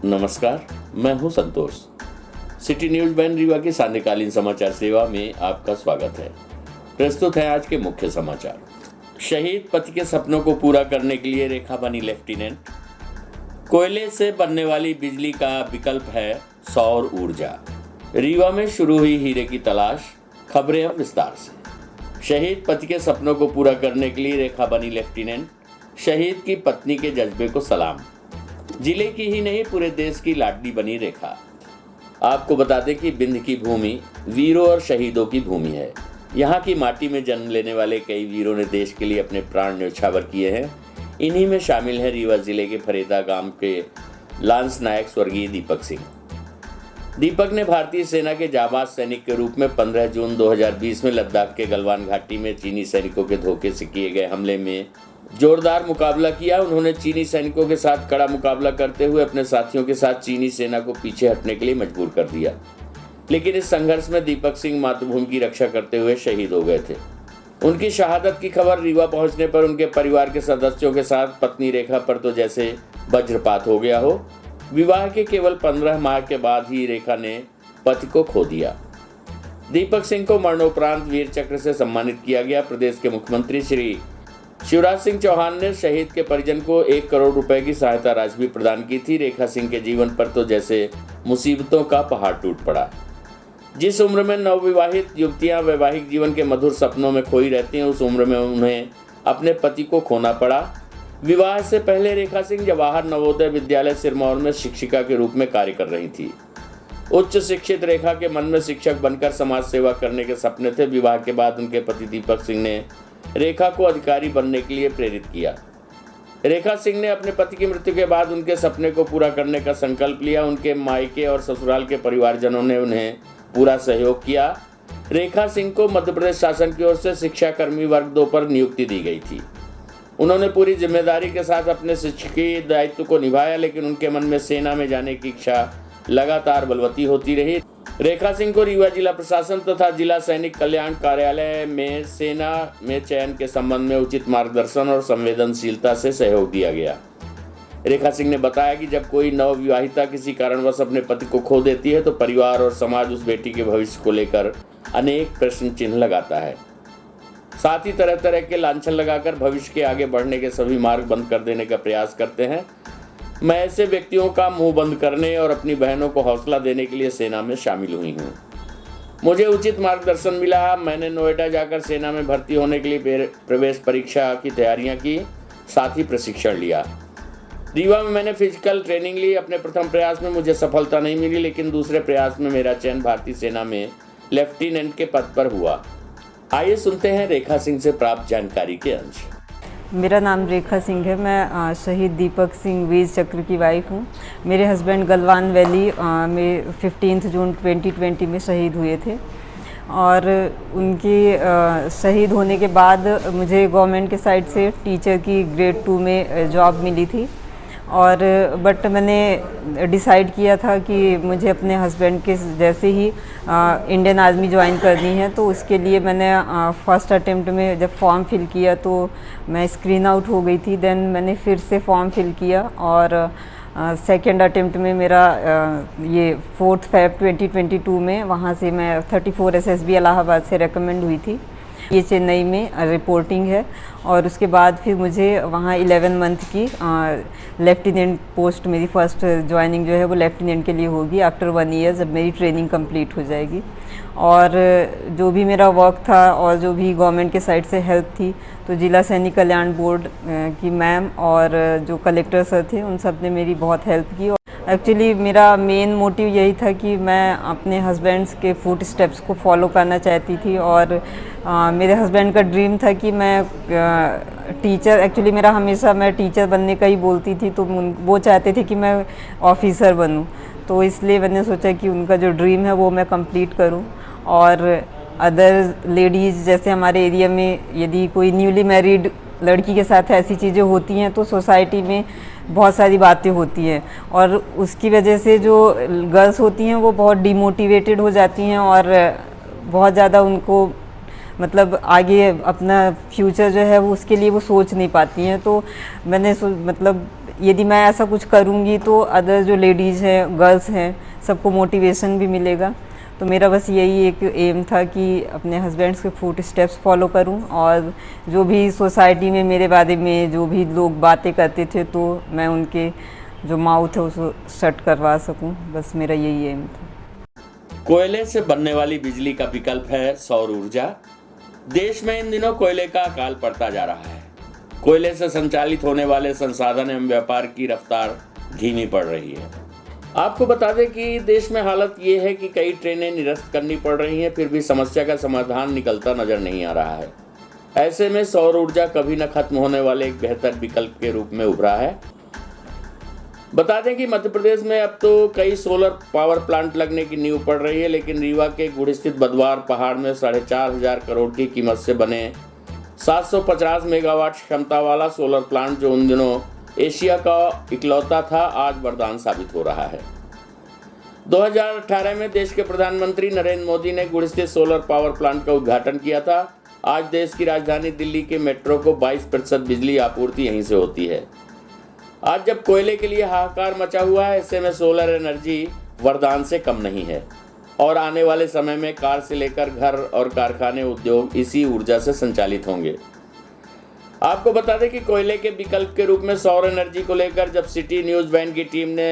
नमस्कार, मैं हूं संतोष। सिटी न्यूज बैन रीवा की सांध्यकालीन समाचार सेवा में आपका स्वागत है। प्रस्तुत है आज के मुख्य समाचार। शहीद पति के सपनों को पूरा करने के लिए रेखा बनी लेफ्टिनेंट। कोयले से बनने वाली बिजली का विकल्प है सौर ऊर्जा। रीवा में शुरू हुई हीरे की तलाश। खबरें अब विस्तार से। शहीद पति के सपनों को पूरा करने के लिए रेखा बनी लेफ्टिनेंट। शहीद की पत्नी के जज्बे को सलाम। जिले की ही नहीं पूरे देश की लाडली बनी रेखा। आपको बता दें कि बिंद की भूमि वीरों और शहीदों की भूमि है। यहाँ की माटी में जन्म लेने वाले कई वीरों ने देश के लिए अपने प्राण न्यौछावर किए हैं। इन्हीं में शामिल है रीवा जिले के फरेदा गांव के लांस नायक स्वर्गीय दीपक सिंह। दीपक ने भारतीय सेना के जाबाज सैनिक के रूप में 15 जून 2020 में लद्दाख के गलवान घाटी में चीनी सैनिकों के धोखे से किए गए हमले में जोरदार मुकाबला किया। उन्होंने चीनी सैनिकों के साथ कड़ा मुकाबला करते हुए अपने साथियों के साथ चीनी सेना को पीछे हटने के लिए मजबूर कर दिया। लेकिन इस संघर्ष में दीपक सिंह मातृभूमि की रक्षा करते हुए शहीद हो गए थे। उनकी शहादत की खबर रीवा पहुंचने पर उनके परिवार के सदस्यों के साथ पत्नी रेखा पर तो जैसे वज्रपात हो गया हो। विवाह के केवल 15 माह के बाद ही रेखा ने पति को खो दिया। दीपक सिंह को मरणोपरांत वीर चक्र से सम्मानित किया गया। प्रदेश के मुख्यमंत्री श्री शिवराज सिंह चौहान ने शहीद के परिजन को 1 करोड़ रुपए की सहायता राशि भी प्रदान की थी। रेखा सिंह के जीवन पर तो जैसे मुसीबतों का पहाड़ टूट पड़ा। जिस उम्र में नवविवाहित युवतियां वैवाहिक जीवन के मधुर सपनों में खोई रहती हैं, उस उम्र में उन्हें अपने पति को खोना पड़ा। विवाह से पहले रेखा सिंह जवाहर नवोदय विद्यालय सिरमौर में शिक्षिका के रूप में कार्य कर रही थी। उच्च शिक्षित रेखा के मन में शिक्षक बनकर समाज सेवा करने के सपने थे। विवाह के बाद उनके पति दीपक सिंह ने रेखा को अधिकारी बनने के लिए प्रेरित किया। रेखा सिंह ने अपने पति की मृत्यु के बाद उनके सपने को पूरा करने का संकल्प लिया। उनके मायके और ससुराल के परिवारजनों ने उन्हें पूरा सहयोग किया। रेखा सिंह को मध्य प्रदेश शासन की ओर से शिक्षा कर्मी वर्ग 2 पर नियुक्ति दी गई थी। उन्होंने पूरी जिम्मेदारी के साथ अपने शिक्षकीय दायित्व को निभाया, लेकिन उनके मन में सेना में जाने की इच्छा लगातार बलवती होती रही। रेखा सिंह को रीवा जिला प्रशासन तथा जिला सैनिक कल्याण कार्यालय में सेना में चयन के संबंध में उचित मार्गदर्शन और संवेदनशीलता से सहयोग दिया गया। रेखा सिंह ने बताया कि जब कोई नवविवाहिता किसी कारणवश अपने पति को खो देती है तो परिवार और समाज उस बेटी के भविष्य को लेकर अनेक प्रश्न चिन्ह लगाता है। साथ ही तरह तरह के लांछन लगाकर भविष्य के आगे बढ़ने के सभी मार्ग बंद कर देने का प्रयास करते हैं। मैं ऐसे व्यक्तियों का मुंह बंद करने और अपनी बहनों को हौसला देने के लिए सेना में शामिल हुई हूँ। मुझे उचित मार्गदर्शन मिला। मैंने नोएडा जाकर सेना में भर्ती होने के लिए प्रवेश परीक्षा की तैयारियां की, साथ ही प्रशिक्षण लिया। रीवा में मैंने फिजिकल ट्रेनिंग ली। अपने प्रथम प्रयास में मुझे सफलता नहीं मिली, लेकिन दूसरे प्रयास में मेरा चयन भारतीय सेना में लेफ्टिनेंट के पद पर हुआ। आइए सुनते हैं रेखा सिंह से प्राप्त जानकारी के अंश। मेरा नाम रेखा सिंह है। मैं शहीद दीपक सिंह वीर चक्र की वाइफ हूँ। मेरे हस्बैंड गलवान वैली में 15 जून 2020 में शहीद हुए थे और उनकी शहीद होने के बाद मुझे गवर्नमेंट के साइड से टीचर की ग्रेड 2 में जॉब मिली थी और बट मैंने डिसाइड किया था कि मुझे अपने हस्बैंड के जैसे ही इंडियन आर्मी ज्वाइन करनी है। तो उसके लिए मैंने फर्स्ट अटेम्प्ट में जब फॉर्म फिल किया तो मैं स्क्रीन आउट हो गई थी। देन मैंने फिर से फॉर्म फिल किया और सेकेंड अटेम्प्ट में मेरा ये 4 Feb 2022 में वहाँ से मैं 34 SSB इलाहाबाद से रिकमेंड हुई थी। ये चेन्नई में रिपोर्टिंग है और उसके बाद फिर मुझे वहाँ 11 मंथ की लेफ्टिनेंट पोस्ट, मेरी फर्स्ट ज्वाइनिंग जो है वो लेफ्टिनेंट के लिए होगी आफ्टर 1 ईयर, जब मेरी ट्रेनिंग कंप्लीट हो जाएगी। और जो भी मेरा वर्क था और जो भी गवर्नमेंट के साइड से हेल्प थी तो जिला सैनिक कल्याण बोर्ड की मैम और जो कलेक्टर सर थे उन सब ने मेरी बहुत हेल्प की। एक्चुअली मेरा मेन मोटिव यही था कि मैं अपने हस्बैंड्स के फुट स्टेप्स को फॉलो करना चाहती थी और मेरे हस्बैंड का ड्रीम था कि मैं टीचर, एक्चुअली मेरा हमेशा मैं टीचर बनने का ही बोलती थी, तो वो चाहते थे कि मैं ऑफिसर बनूं। तो इसलिए मैंने सोचा कि उनका जो ड्रीम है वो मैं कंप्लीट करूं। और अदर लेडीज़ जैसे हमारे एरिया में यदि कोई न्यूली मैरिड लड़की के साथ ऐसी चीज़ें होती हैं तो सोसाइटी में बहुत सारी बातें होती हैं और उसकी वजह से जो गर्ल्स होती हैं वो बहुत डिमोटिवेटेड हो जाती हैं और बहुत ज़्यादा उनको मतलब आगे अपना फ्यूचर जो है वो उसके लिए वो सोच नहीं पाती हैं। तो मैंने मतलब यदि मैं ऐसा कुछ करूँगी तो अदर जो लेडीज़ हैं, गर्ल्स हैं, सबको मोटिवेशन भी मिलेगा। तो मेरा बस यही एक एम था कि अपने हस्बैंड्स के फुट स्टेप्स फॉलो करूं, और जो भी सोसाइटी में मेरे बारे में जो भी लोग बातें करते थे तो मैं उनके जो माउथ है उसको शट करवा सकूं। बस मेरा यही एम था। कोयले से बनने वाली बिजली का विकल्प है सौर ऊर्जा। देश में इन दिनों कोयले का अकाल पड़ता जा रहा है। कोयले से संचालित होने वाले संसाधन एवं व्यापार की रफ्तार धीमी पड़ रही है। आपको बता दें कि देश में हालत ये है कि कई ट्रेनें निरस्त करनी पड़ रही हैं, फिर भी समस्या का समाधान निकलता नजर नहीं आ रहा है। ऐसे में सौर ऊर्जा कभी न खत्म होने वाले एक बेहतर विकल्प के रूप में उभरा है। बता दें कि मध्य प्रदेश में अब तो कई सोलर पावर प्लांट लगने की नींव पड़ रही है, लेकिन रीवा के गुड़ स्थित बदवार पहाड़ में 4,500 करोड़ की कीमत से बने 750 मेगावाट क्षमता वाला सोलर प्लांट, जो उन दिनों एशिया का इकलौता था, आज वरदान साबित हो रहा है। 2018 में देश के प्रधानमंत्री नरेंद्र मोदी ने गुड़ स्थित सोलर पावर प्लांट का उद्घाटन किया था। आज देश की राजधानी दिल्ली के मेट्रो को 22% बिजली आपूर्ति यहीं से होती है। आज जब कोयले के लिए हाहाकार मचा हुआ है, ऐसे में सोलर एनर्जी वरदान से कम नहीं है, और आने वाले समय में कार से लेकर घर और कारखाने, उद्योग इसी ऊर्जा से संचालित होंगे। आपको बता दें कि कोयले के विकल्प के रूप में सौर एनर्जी को लेकर जब सिटी न्यूज़ वैन की टीम ने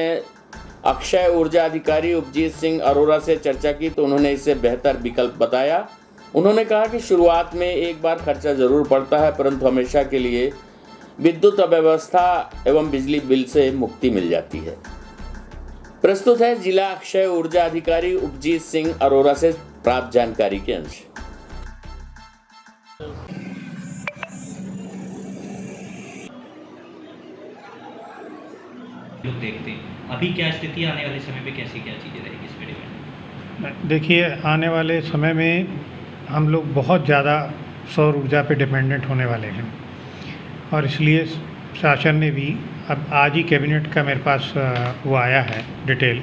अक्षय ऊर्जा अधिकारी उपजीत सिंह अरोरा से चर्चा की तो उन्होंने इसे बेहतर विकल्प बताया। उन्होंने कहा कि शुरुआत में एक बार खर्चा जरूर पड़ता है, परंतु हमेशा के लिए विद्युत अव्यवस्था एवं बिजली बिल से मुक्ति मिल जाती है। प्रस्तुत है जिला अक्षय ऊर्जा अधिकारी उपजीत सिंह अरोरा से प्राप्त जानकारी के अंश। लोग देखते हैं अभी क्या स्थिति, आने वाले समय में कैसी क्या चीज़ें रहेगी इस वीडियो में? देखिए, आने वाले समय में हम लोग बहुत ज़्यादा सौर ऊर्जा पे डिपेंडेंट होने वाले हैं, और इसलिए शासन ने भी अब आज ही कैबिनेट का मेरे पास वो आया है डिटेल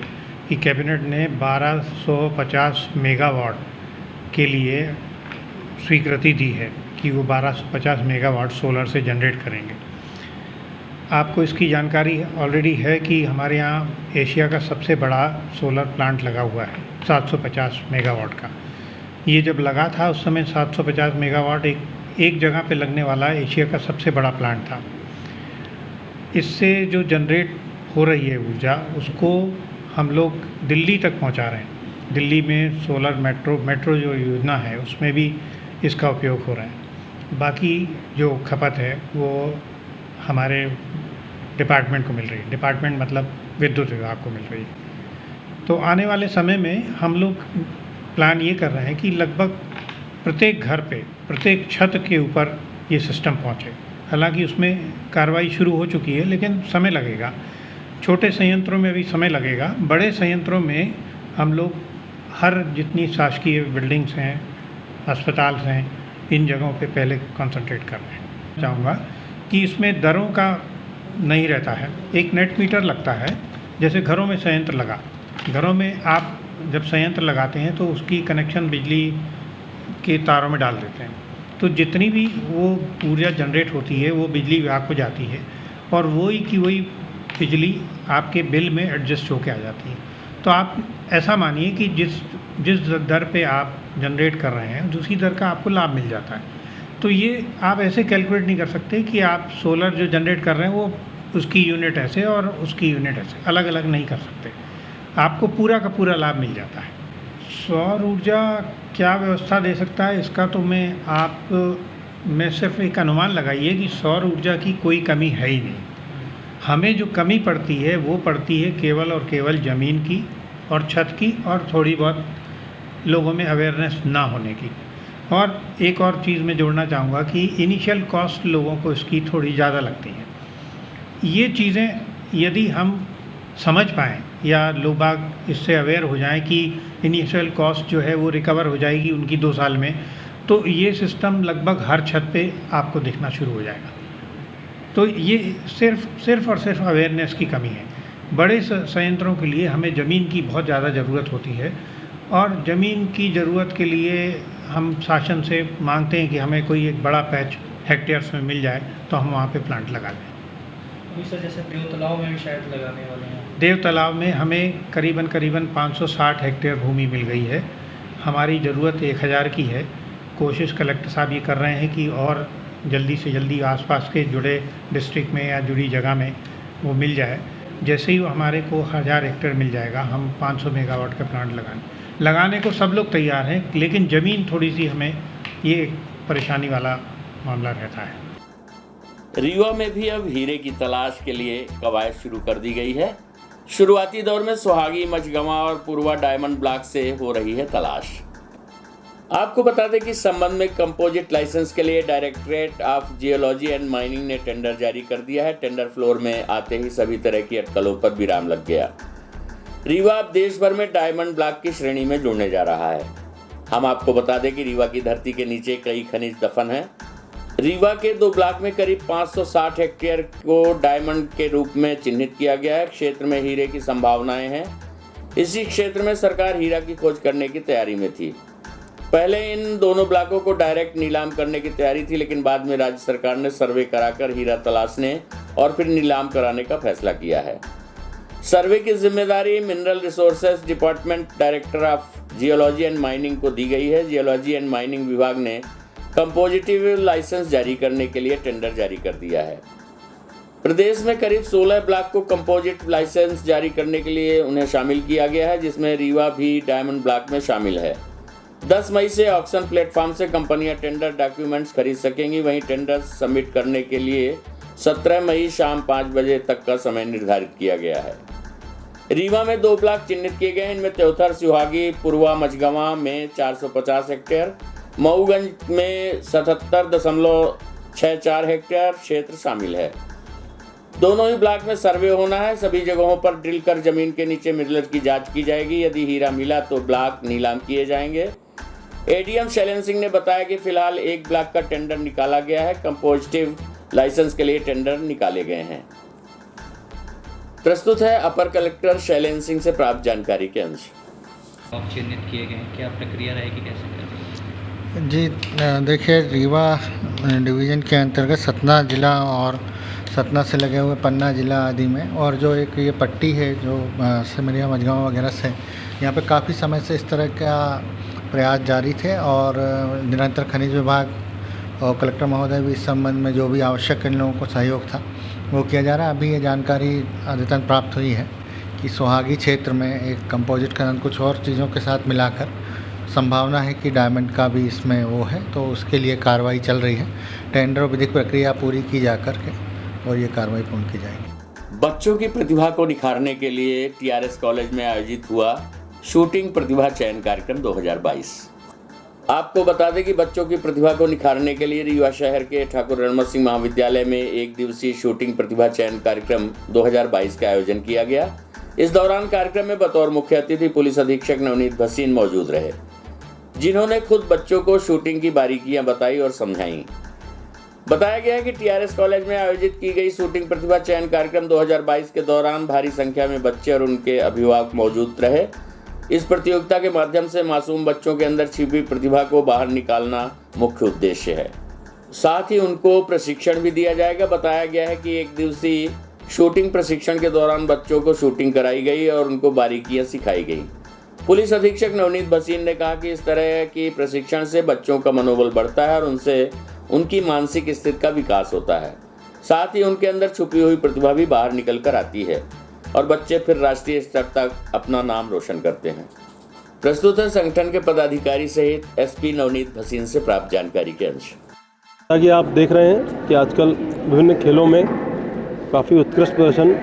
कि कैबिनेट ने 1250 मेगावाट के लिए स्वीकृति दी है कि वो 1250 मेगावाट सोलर से जनरेट करेंगे। आपको इसकी जानकारी ऑलरेडी है कि हमारे यहाँ एशिया का सबसे बड़ा सोलर प्लांट लगा हुआ है 750 मेगावाट का। ये जब लगा था उस समय 750 मेगावाट एक जगह पे लगने वाला एशिया का सबसे बड़ा प्लांट था। इससे जो जनरेट हो रही है ऊर्जा, उसको हम लोग दिल्ली तक पहुंचा रहे हैं। दिल्ली में सोलर मेट्रो जो योजना है उसमें भी इसका उपयोग हो रहा है। बाकी जो खपत है वो हमारे डिपार्टमेंट को मिल रही है। डिपार्टमेंट मतलब विद्युत विभाग को मिल रही है। तो आने वाले समय में हम लोग प्लान ये कर रहे हैं कि लगभग प्रत्येक घर पे, प्रत्येक छत के ऊपर ये सिस्टम पहुँचे। हालांकि उसमें कार्रवाई शुरू हो चुकी है, लेकिन समय लगेगा। छोटे संयंत्रों में भी समय लगेगा। बड़े संयंत्रों में हम लोग हर जितनी शासकीय बिल्डिंग्स हैं, अस्पताल हैं, इन जगहों पे पहले कंसंट्रेट कर रहे हैं। चाहूँगा कि इसमें दरों का नहीं रहता है। एक नेट मीटर लगता है, जैसे घरों में संयंत्र लगा। घरों में आप जब संयंत्र लगाते हैं तो उसकी कनेक्शन बिजली के तारों में डाल देते हैं, तो जितनी भी वो ऊर्जा जनरेट होती है वो बिजली विभाग को जाती है, और वही की वही बिजली आपके बिल में एडजस्ट होके आ जाती है। तो आप ऐसा मानिए कि जिस दर पे आप जनरेट कर रहे हैं दूसरी दर का आपको लाभ मिल जाता है। तो ये आप ऐसे कैलकुलेट नहीं कर सकते कि आप सोलर जो जनरेट कर रहे हैं वो उसकी यूनिट ऐसे और उसकी यूनिट ऐसे अलग अलग नहीं कर सकते। आपको पूरा का पूरा लाभ मिल जाता है। सौर ऊर्जा क्या व्यवस्था दे सकता है, इसका तो मैं सिर्फ एक अनुमान लगाइए कि सौर ऊर्जा की कोई कमी है ही नहीं। हमें जो कमी पड़ती है वो पड़ती है केवल और केवल ज़मीन की और छत की, और थोड़ी बहुत लोगों में अवेयरनेस ना होने की। और एक और चीज़ मैं जोड़ना चाहूँगा कि इनिशियल कॉस्ट लोगों को इसकी थोड़ी ज़्यादा लगती है। ये चीज़ें यदि हम समझ पाएँ या लोग बाग इससे अवेयर हो जाएं कि इनिशियल कॉस्ट जो है वो रिकवर हो जाएगी उनकी 2 साल में, तो ये सिस्टम लगभग हर छत पे आपको दिखना शुरू हो जाएगा। तो ये सिर्फ और सिर्फ अवेयरनेस की कमी है। बड़े संयंत्रों के लिए हमें ज़मीन की बहुत ज़्यादा ज़रूरत होती है, और ज़मीन की ज़रूरत के लिए हम शासन से मांगते हैं कि हमें कोई एक बड़ा पैच हेक्टेयर्स में मिल जाए तो हम वहाँ पे प्लांट लगा दें। अभी सर जैसे देव तालाब में भी शायद लगाने वाले हैं। देव तालाब में हमें करीबन 560 हेक्टेयर भूमि मिल गई है। हमारी ज़रूरत 1000 की है। कोशिश कलेक्टर साहब ये कर रहे हैं कि और जल्दी से जल्दी आसपास के जुड़े डिस्ट्रिक्ट में या जुड़ी जगह में वो मिल जाए। जैसे ही हमारे को 1000 हेक्टेयर मिल जाएगा, हम 500 मेगावाट का प्लांट लगाने को सब लोग तैयार हैं, लेकिन ज़मीन थोड़ी सी हमें ये एक परेशानी वाला मामला रहता है। रीवा में भी अब हीरे की तलाश के लिए कवायद शुरू कर दी गई है। शुरुआती दौर में सुहागी, मझगवां और पूर्वा डायमंड ब्लॉक से हो रही है तलाश। आपको बता दें कि इस संबंध में कंपोजिट लाइसेंस के लिए directorate of geology and mining ने टेंडर जारी कर दिया है। टेंडर फ्लोर में आते ही सभी तरह की अटकलों पर विराम लग गया। रीवा अब देश भर में डायमंड ब्लॉक की श्रेणी में जुड़ने जा रहा है। हम आपको बता दें कि रीवा की धरती के नीचे कई खनिज दफन हैं। रीवा के 2 ब्लॉक में करीब 560 हेक्टेयर को डायमंड के रूप में चिन्हित किया गया है। क्षेत्र में हीरे की संभावनाएं हैं। इसी क्षेत्र में सरकार हीरा की खोज करने की तैयारी में थी। पहले इन दोनों ब्लॉकों को डायरेक्ट नीलाम करने की तैयारी थी, लेकिन बाद में राज्य सरकार ने सर्वे कराकर हीरा तलाशने और फिर नीलाम कराने का फैसला किया है। सर्वे की जिम्मेदारी mineral resources department director of geology and mining को दी गई है। जियोलॉजी एंड माइनिंग विभाग ने कंपोजिटिव लाइसेंस जारी करने के लिए टेंडर जारी कर दिया है। प्रदेश में करीब 16 ब्लॉक को कंपोजिट लाइसेंस जारी करने के लिए उन्हें शामिल किया गया है, जिसमें रीवा भी डायमंड ब्लॉक में शामिल है। 10 मई से ऑक्शन प्लेटफॉर्म से कंपनियां टेंडर डॉक्यूमेंट्स खरीद सकेंगी। वहीं टेंडर सबमिट करने के लिए 17 मई शाम 5 बजे तक का समय निर्धारित किया गया है। रीवा में 2 ब्लॉक चिन्हित किए गए हैं। इनमें त्योथर, सुहागी, पूर्वा, मझगवां में 450 हेक्टेयर, मऊगंज में 77.64 हेक्टेयर क्षेत्र शामिल है। दोनों ही ब्लॉक में सर्वे होना है। सभी जगहों पर ड्रिल कर जमीन के नीचे मिनरल की जांच की जाएगी। यदि हीरा मिला तो ब्लॉक नीलाम किए जाएंगे। एडीएम शैलेन सिंह ने बताया कि फिलहाल 1 ब्लॉक का टेंडर निकाला गया है। कंपोजिटिव लाइसेंस के लिए टेंडर निकाले गए हैं। प्रस्तुत है अपर कलेक्टर शैलेन सिंह से प्राप्त जानकारी के अंश। आप चिन्हित किए गए हैं, क्या प्रक्रिया रहेगी, कैसे करेंगे? जी देखिए, रीवा डिवीज़न के अंतर्गत सतना ज़िला और सतना से लगे हुए पन्ना ज़िला आदि में, और जो एक ये पट्टी है जो सिमरिया, मझगांव वगैरह से, यहाँ पे काफ़ी समय से इस तरह का प्रयास जारी थे और निरंतर खनिज विभाग और कलेक्टर महोदय भी इस संबंध में जो भी आवश्यक इन लोगों को सहयोग था वो किया जा रहा है। अभी ये जानकारी अद्यतन प्राप्त हुई है कि सुहागी क्षेत्र में एक कंपोजिट खनन कुछ और चीज़ों के साथ मिलाकर संभावना है कि डायमंड का भी इसमें वो है, तो उसके लिए कार्रवाई चल रही है। टेंडर विधिक प्रक्रिया पूरी की जा कर के और ये कार्रवाई पूर्ण की जाएगी। बच्चों की प्रतिभा को निखारने के लिए टीआरएस कॉलेज में आयोजित हुआ शूटिंग प्रतिभा चयन कार्यक्रम 2022। आपको बता दें कि बच्चों की प्रतिभा को निखारने के लिए रीवा शहर के ठाकुर रणमत सिंह महाविद्यालय में 1 दिवसीय शूटिंग प्रतिभा चयन कार्यक्रम 2022 का आयोजन किया गया। इस दौरान कार्यक्रम में बतौर मुख्य अतिथि पुलिस अधीक्षक नवनीत भसीन मौजूद रहे, जिन्होंने खुद बच्चों को शूटिंग की बारीकियां बताई और समझाई। बताया गया है कि टीआरएस कॉलेज में आयोजित की गई शूटिंग प्रतिभा चयन कार्यक्रम 2022 के दौरान भारी संख्या में बच्चे और उनके अभिभावक मौजूद रहे। इस प्रतियोगिता के माध्यम से मासूम बच्चों के अंदर छिपी प्रतिभा को बाहर निकालना मुख्य उद्देश्य है। साथ ही उनको प्रशिक्षण भी दिया जाएगा। बताया गया है कि 1 दिवसीय शूटिंग प्रशिक्षण के दौरान बच्चों को शूटिंग कराई गई और उनको बारीकियां सिखाई गई। पुलिस अधीक्षक नवनीत भसीन ने कहा कि इस तरह की प्रशिक्षण से बच्चों का मनोबल बढ़ता है और उनसे उनकी मानसिक स्थिति का विकास होता है। साथ ही उनके अंदर छुपी हुई प्रतिभा भी बाहर निकल कर आती है और बच्चे फिर राष्ट्रीय स्तर तक अपना नाम रोशन करते हैं। प्रस्तुत है संगठन के पदाधिकारी सहित एसपी नवनीत भसीन से प्राप्त जानकारी के अंश। ताकि आप देख रहे हैं कि आजकल विभिन्न खेलों में काफ़ी उत्कृष्ट प्रदर्शन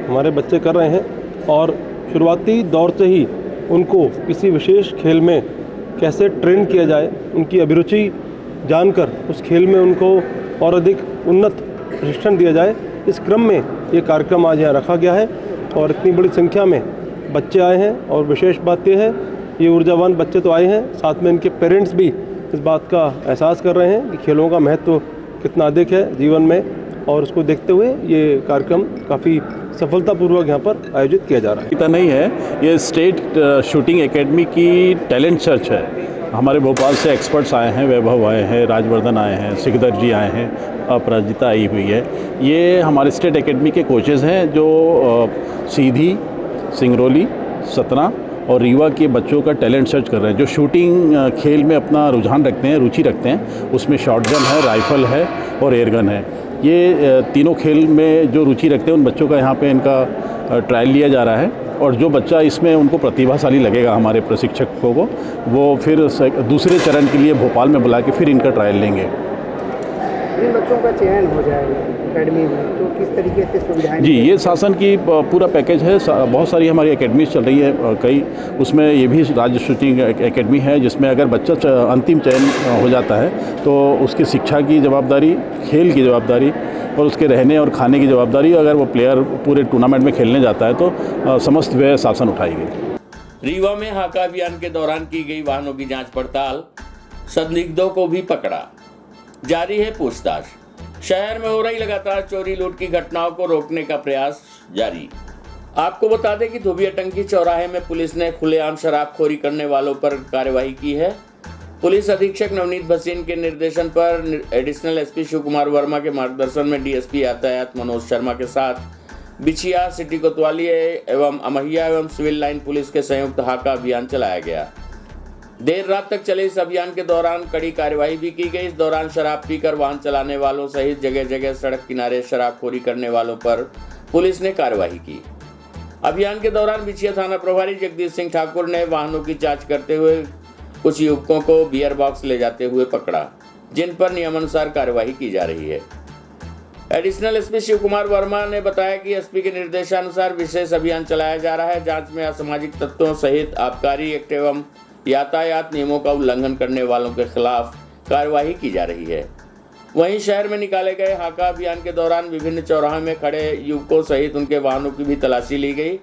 हमारे बच्चे कर रहे हैं और शुरुआती दौर से ही उनको किसी विशेष खेल में कैसे ट्रेन किया जाए, उनकी अभिरुचि जानकर उस खेल में उनको और अधिक उन्नत प्रशिक्षण दिया जाए, इस क्रम में ये कार्यक्रम आज यहाँ रखा गया है और इतनी बड़ी संख्या में बच्चे आए हैं। और विशेष बात यह है, ये ऊर्जावान बच्चे तो आए हैं, साथ में इनके पेरेंट्स भी इस बात का एहसास कर रहे हैं कि खेलों का महत्व कितना अधिक है जीवन में, और उसको देखते हुए ये कार्यक्रम काफ़ी सफलतापूर्वक यहाँ पर आयोजित किया जा रहा है। इतना नहीं है, ये स्टेट शूटिंग एकेडमी की टैलेंट सर्च है। हमारे भोपाल से एक्सपर्ट्स आए हैं, वैभव आए हैं, राजवर्धन आए हैं, सिकदर जी आए हैं, अपराजिता आई हुई है। ये हमारे स्टेट एकेडमी के कोचेज़ हैं जो सीधी, सिंगरौली, सतना और रीवा के बच्चों का टैलेंट सर्च कर रहे हैं, जो शूटिंग खेल में अपना रुझान रखते हैं, रुचि रखते हैं। उसमें शॉटगन है, राइफ़ल है और एयरगन है। ये तीनों खेल में जो रुचि रखते हैं उन बच्चों का यहाँ पे इनका ट्रायल लिया जा रहा है, और जो बच्चा इसमें उनको प्रतिभाशाली लगेगा हमारे प्रशिक्षकों को, वो फिर दूसरे चरण के लिए भोपाल में बुला के फिर इनका ट्रायल लेंगे। इन बच्चों का चयन हो जाएगा एकेडमी में, तो किस तरीके से सुविधाएं? जी, ये शासन की पूरा पैकेज है। बहुत सारी हमारी एकेडमीज चल रही है कई, उसमें ये भी राज्य शूटिंग एकेडमी है, जिसमें अगर बच्चा अंतिम चयन हो जाता है तो उसकी शिक्षा की जवाबदारी, खेल की जवाबदारी और उसके रहने और खाने की जवाबदारी, अगर वो प्लेयर पूरे टूर्नामेंट में खेलने जाता है तो समस्त व्यय शासन उठाएगी। रीवा में हाका अभियान के दौरान की गई वाहनों की जांच पड़ताल, संदिग्धों को भी पकड़ा, जारी है पूछताछ। शहर में हो रही लगातार चोरी लूट की घटनाओं को रोकने का प्रयास जारी। आपको बता दें कि धोबिया टंकी चौराहे में पुलिस ने खुलेआम शराबखोरी करने वालों पर कार्रवाई की है। पुलिस अधीक्षक नवनीत भसीन के निर्देशन पर एडिशनल एसपी शिव कुमार वर्मा के मार्गदर्शन में डीएसपी यातायात मनोज शर्मा के साथ बिछिया, सिटी कोतवाली एवं अमहिया एवं सिविल लाइन पुलिस के संयुक्त हाका अभियान चलाया गया। देर रात तक चले इस अभियान के दौरान कड़ी कार्यवाही भी की गई। इस दौरान शराब पीकर वाहन चलाने वालों सहित जगह जगह सड़क किनारे शराबखोरी करने वालों पर पुलिस ने कार्रवाई की। अभियान के दौरान बिछिया थाना प्रभारी जगदीश सिंह ठाकुर ने वाहनों की जांच करते हुए कुछ युवकों को बियर बॉक्स ले जाते हुए पकड़ा, जिन पर नियमानुसार कार्रवाई की जा रही है। एडिशनल एसपी शिव कुमार वर्मा ने बताया कि एसपी के निर्देशानुसार विशेष अभियान चलाया जा रहा है। जांच में असामाजिक तत्वों सहित आबकारी एक्ट एवं यातायात नियमों का उल्लंघन करने वालों के खिलाफ कार्रवाई की जा रही है। वहीं शहर में निकाले गए हाका अभियान के दौरान विभिन्न चौराहों में खड़े युवकों सहित उनके वाहनों की भी तलाशी ली गई।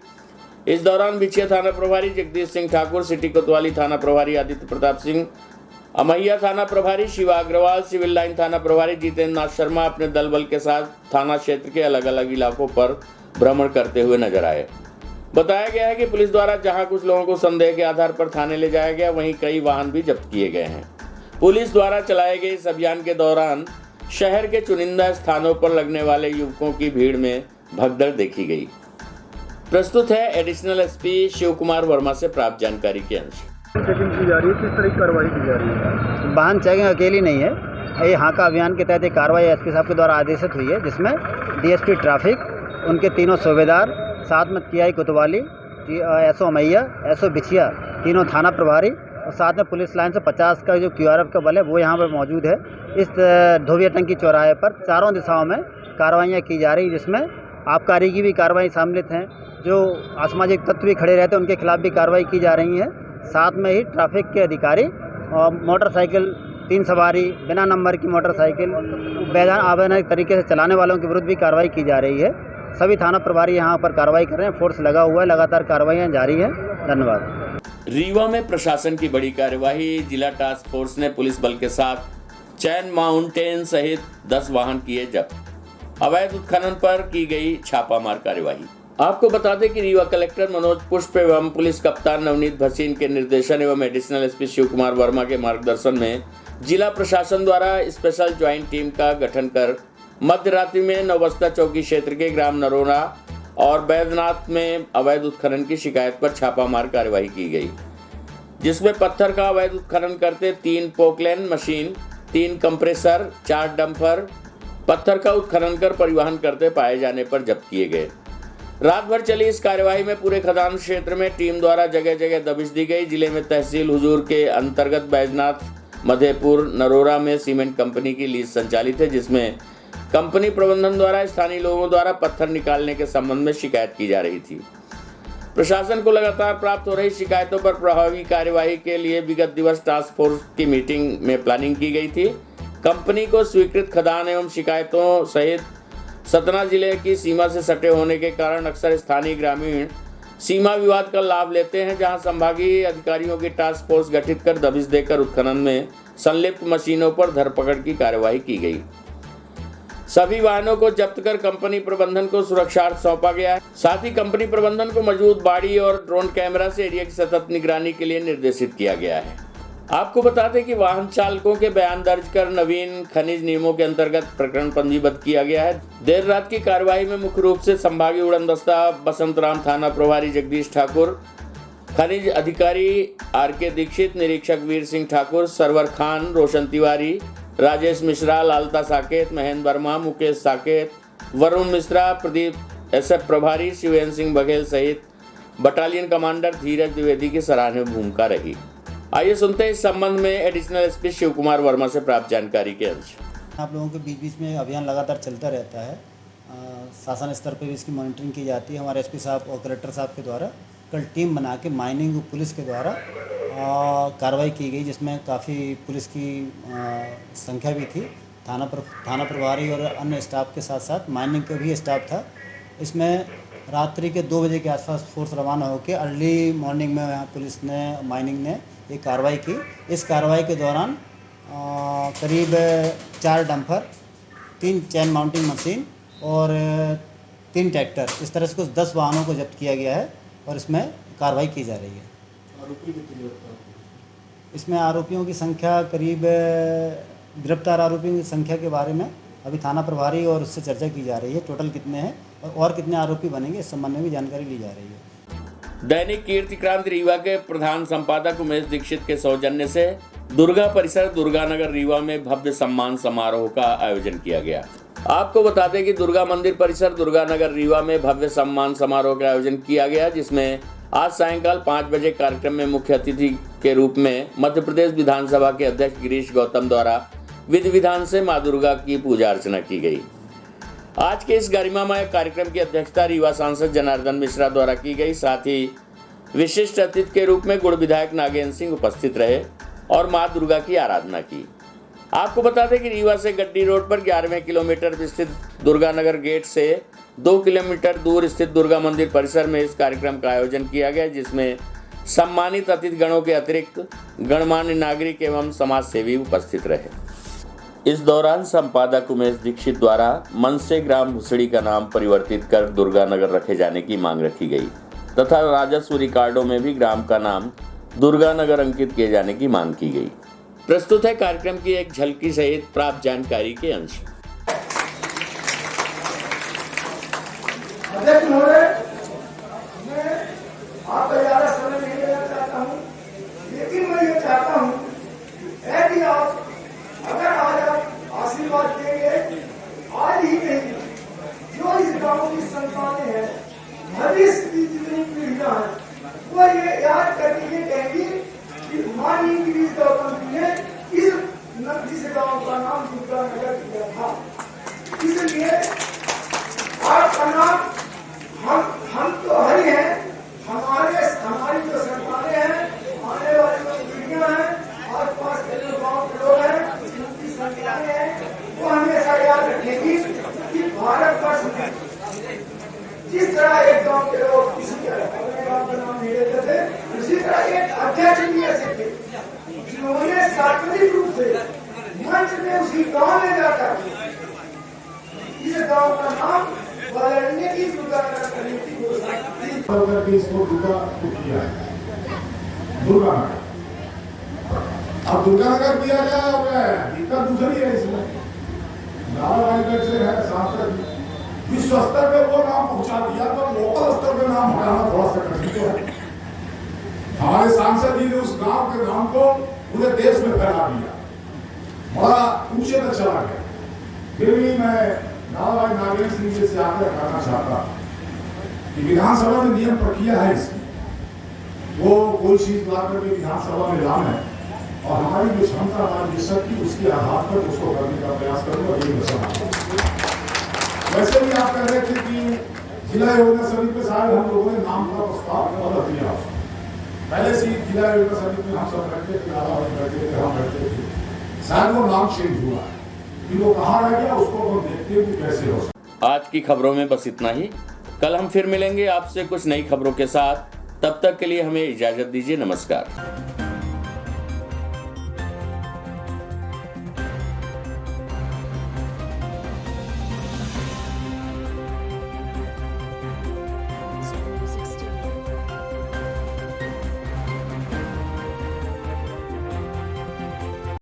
इस दौरान बिछिया थाना प्रभारी जगदीश सिंह ठाकुर, सिटी कोतवाली थाना प्रभारी आदित्य प्रताप सिंह, अमहिया थाना प्रभारी शिवा अग्रवाल, सिविल लाइन थाना प्रभारी जितेंद्र नाथ शर्मा अपने दल बल के साथ थाना क्षेत्र के अलग अलग इलाकों पर भ्रमण करते हुए नजर आए। बताया गया है कि पुलिस द्वारा जहां कुछ लोगों को संदेह के आधार पर थाने ले जाया गया, वहीं कई वाहन भी जब्त किए गए हैं। पुलिस द्वारा चलाए गए इस अभियान के दौरान शहर के चुनिंदा स्थानों पर लगने वाले युवकों की भीड़ में भगदड़ देखी गई। प्रस्तुत है एडिशनल एसपी शिव कुमार वर्मा से प्राप्त जानकारी के अंश। चेकिंग की जा रही है, किस तरह की कार्रवाई की जा रही है? वाहन चेकिंग अकेली नहीं है, ये हाका अभियान के तहत एक कार्रवाई एसपी साहब के द्वारा आदेशित हुई है, जिसमें डीएसपी ट्रैफिक, उनके तीनों सूबेदार, साथ में टीआई कोतवाली, एसओ अमैया, एसओ बिछिया, तीनों थाना प्रभारी और साथ में पुलिस लाइन से 50 का जो QRF का बल है वो यहाँ पर मौजूद है। इस धोबिया टंकी चौराहे पर चारों दिशाओं में कार्रवाइयाँ की जा रही, जिसमें आबकारी की भी कार्रवाई सम्मिलित हैं। जो असामाजिक तत्व भी खड़े रहते हैं उनके खिलाफ भी कार्रवाई की जा रही है। साथ में ही ट्रैफिक के अधिकारी और मोटरसाइकिल 3 सवारी बिना नंबर की मोटरसाइकिल अवैधानिक तरीके से चलाने वालों के विरुद्ध भी कार्रवाई की जा रही है। सभी थाना प्रभारी यहाँ पर कार्रवाई कर रहे हैं, फोर्स लगा हुआ है, लगातार कार्रवाइयाँ जारी हैं। धन्यवाद। रीवा में प्रशासन की बड़ी कार्यवाही, जिला टास्क फोर्स ने पुलिस बल के साथ चैन माउंटेन सहित 10 वाहन किए जब्त। अवैध उत्खनन पर की गई छापामार कार्यवाही। आपको बता दें कि रीवा कलेक्टर मनोज पुष्प एवं पुलिस कप्तान नवनीत भसीन के निर्देशन एवं एडिशनल एसपी शिव कुमार वर्मा के मार्गदर्शन में जिला प्रशासन द्वारा स्पेशल ज्वाइंट टीम का गठन कर मध्य रात्रि में नौबस्ता चौकी क्षेत्र के ग्राम नरोरा और बैद्यनाथ में अवैध उत्खनन की शिकायत पर छापामार कार्यवाही की गई, जिसमें पत्थर का अवैध उत्खनन करते 3 पोकलैन मशीन, 3 कंप्रेसर, 4 डंपर पत्थर का उत्खनन कर परिवहन करते पाए जाने पर जब्त किए गए। रात भर चली इस कार्यवाही में पूरे खदान क्षेत्र में टीम द्वारा जगह जगह दबिश दी गई। जिले में तहसील हुजूर के अंतर्गत बैजनाथ, मधेपुर, नरोरा में सीमेंट कंपनी की लीज संचालित है, जिसमें कंपनी प्रबंधन द्वारा स्थानीय लोगों द्वारा पत्थर निकालने के संबंध में शिकायत की जा रही थी। प्रशासन को लगातार प्राप्त हो रही शिकायतों पर प्रभावी कार्यवाही के लिए विगत दिवस टास्क फोर्स की मीटिंग में प्लानिंग की गई थी। कंपनी को स्वीकृत खदान एवं शिकायतों सहित सतना जिले की सीमा से सटे होने के कारण अक्सर स्थानीय ग्रामीण सीमा विवाद का लाभ लेते हैं, जहां संभागीय अधिकारियों की टास्क फोर्स गठित कर दबिश देकर उत्खनन में संलिप्त मशीनों पर धरपकड़ की कार्यवाही की गई। सभी वाहनों को जब्त कर कंपनी प्रबंधन को सुरक्षार्थ सौंपा गया है। साथ ही कंपनी प्रबंधन को मौजूद बाड़ी और ड्रोन कैमरा से एरिया की सतत निगरानी के लिए निर्देशित किया गया है। आपको बता दें कि वाहन चालकों के बयान दर्ज कर नवीन खनिज नियमों के अंतर्गत प्रकरण पंजीबद्ध किया गया है। देर रात की कार्रवाई में मुख्य रूप से संभागीय उड़न दस्ता बसंतराम, थाना प्रभारी जगदीश ठाकुर, खनिज अधिकारी आर.के. दीक्षित, निरीक्षक वीर सिंह ठाकुर, सरवर खान, रोशन तिवारी, राजेश मिश्रा, लालता साकेत, महेंद्र वर्मा, मुकेश साकेत, वरुण मिश्रा, प्रदीप एसएफ प्रभारी, शिवेंद्र सिंह बघेल सहित बटालियन कमांडर धीरज द्विवेदी की सराहनीय भूमिका रही। आइए सुनते हैं इस संबंध में एडिशनल एसपी शिव कुमार वर्मा से प्राप्त जानकारी के अंश। आप लोगों के बीच बीच में अभियान लगातार चलता रहता है। शासन स्तर पर भी इसकी मॉनिटरिंग की जाती है। हमारे एसपी साहब और कलेक्टर साहब के द्वारा कल टीम बना के माइनिंग पुलिस के द्वारा कार्रवाई की गई, जिसमें काफ़ी पुलिस की संख्या भी थी। थाना प्रभारी और अन्य स्टाफ के साथ साथ माइनिंग का भी स्टाफ था। इसमें रात्रि के 2 बजे के आसपास फोर्स रवाना होकर अर्ली मॉर्निंग में यहाँ पुलिस ने माइनिंग ने एक कार्रवाई की। इस कार्रवाई के दौरान करीब 4 डंपर, 3 चैन माउंटिंग मशीन और 3 ट्रैक्टर, इस तरह से कुछ 10 वाहनों को जब्त किया गया है और इसमें कार्रवाई की जा रही है। आरोपी कितने? इसमें आरोपियों की संख्या करीब, गिरफ्तार आरोपियों की संख्या के बारे में अभी थाना प्रभारी और उससे चर्चा की जा रही है। टोटल कितने हैं और कितने आरोपी बनेंगे, इस संबंध में भी जानकारी ली जा रही है। दैनिक कीर्ति क्रांति रीवा के प्रधान संपादक उमेश दीक्षित के सौजन्य से दुर्गा परिसर दुर्गानगर रीवा में भव्य सम्मान समारोह का आयोजन किया गया। आपको बता दें कि दुर्गा मंदिर परिसर दुर्गानगर रीवा में भव्य सम्मान समारोह का आयोजन किया गया, जिसमें आज सायंकाल 5 बजे कार्यक्रम में मुख्य अतिथि के रूप में मध्य प्रदेश विधानसभा के अध्यक्ष गिरीश गौतम द्वारा विधि विधान से मां दुर्गा की पूजा अर्चना की गई। आज के इस गरिमामय कार्यक्रम की अध्यक्षता रीवा सांसद जनार्दन मिश्रा द्वारा की गई। साथ ही विशिष्ट अतिथि के रूप में गुड़ विधायक नागेंद्र सिंह उपस्थित रहे और मां दुर्गा की आराधना की। आपको बता दें कि रीवा से गड्डी रोड पर 11वें किलोमीटर पर स्थित दुर्गानगर गेट से 2 किलोमीटर दूर स्थित दुर्गा मंदिर परिसर में इस कार्यक्रम का आयोजन किया गया, जिसमें सम्मानित अतिथि गणों के अतिरिक्त गणमान्य नागरिक एवं समाज सेवी उपस्थित रहे। इस दौरान संपादक उमेश दीक्षित द्वारा मन से ग्राम भुसड़ी का नाम परिवर्तित कर दुर्गानगर रखे जाने की मांग रखी गई तथा राजस्व रिकॉर्डों में भी ग्राम का नाम दुर्गानगर अंकित किए जाने की मांग की गई। प्रस्तुत है कार्यक्रम की एक झलकी सहित प्राप्त जानकारी के अंश। लेकिन मैं ये चाहता हूँ कि आप अगर आज आप आशीर्वाद देंगे, आज ही नहीं, जो इस गांव की संतानें हैं, भविष्य की जितनी पीढ़ियां हैं, वो ये याद करके कहेंगी कि मानी गिरीश गौतम जी ने इस गांव का नाम दुर्गानगर किया था। इसलिए आपका नाम हम तो हरी हैं, हमारी जो संतानें हैं, आने वाली जो पीढ़ियां हैं, आस पास के जो गाँव के लोग हैं, उनकी संतानें हैं, वो हमेशा याद रखेगी कि भारतवर्ष में जिस तरह एक गाँव के लोग किसी अपने गाँव का नाम नहीं लेते थे, उसी तरह एक अध्यक्ष भी ऐसे थे जिन्होंने सार्वजनिक रूप से मंच में उसी गाँव में जाकर इस गाँव का नाम बदलने की दुर्गानगर करने की घोषणा की। इसको दुर्गानगर अब दुर्गानगर किया जाए और दिक्कत दूसरी है। इसमें नारायणगढ़ से है सांसद, विश्व स्तर पे वो नाम पहुंचा दिया तो लोकल स्तर पे नाम हटाना थोड़ा सा कठिन है। हमारे सांसद जी ने उस गांव के नाम को पूरे देश में फैला दिया, बड़ा ऊंचे तक चला गया। फिर भी मैं नागेंद्र सिंह जी से आग्रह करना चाहता कि विधानसभा में नियम प्रक्रिया है इसकी, वो कोई चीज ला करके विधानसभा में लाना है और हमारी जो क्षमता, हमारी जो शक्ति, उसके आधार पर उसको करने का प्रयास करूंगा। वैसे भी आप कह रहे थे कि जिला योजना समिति में शायद हम लोगों ने नाम का प्रस्ताव बदल दिया। पहले से ही जिला योजना समिति में हम सब बैठते थे, हम बैठते थे, शायद वो नाम चेंज हुआ है कि वो कहाँ रह गया, उसको हम देखते हैं कैसे हो। आज की खबरों में बस इतना ही। कल हम फिर मिलेंगे आपसे कुछ नई खबरों के साथ। तब तक के लिए हमें इजाजत दीजिए। नमस्कार।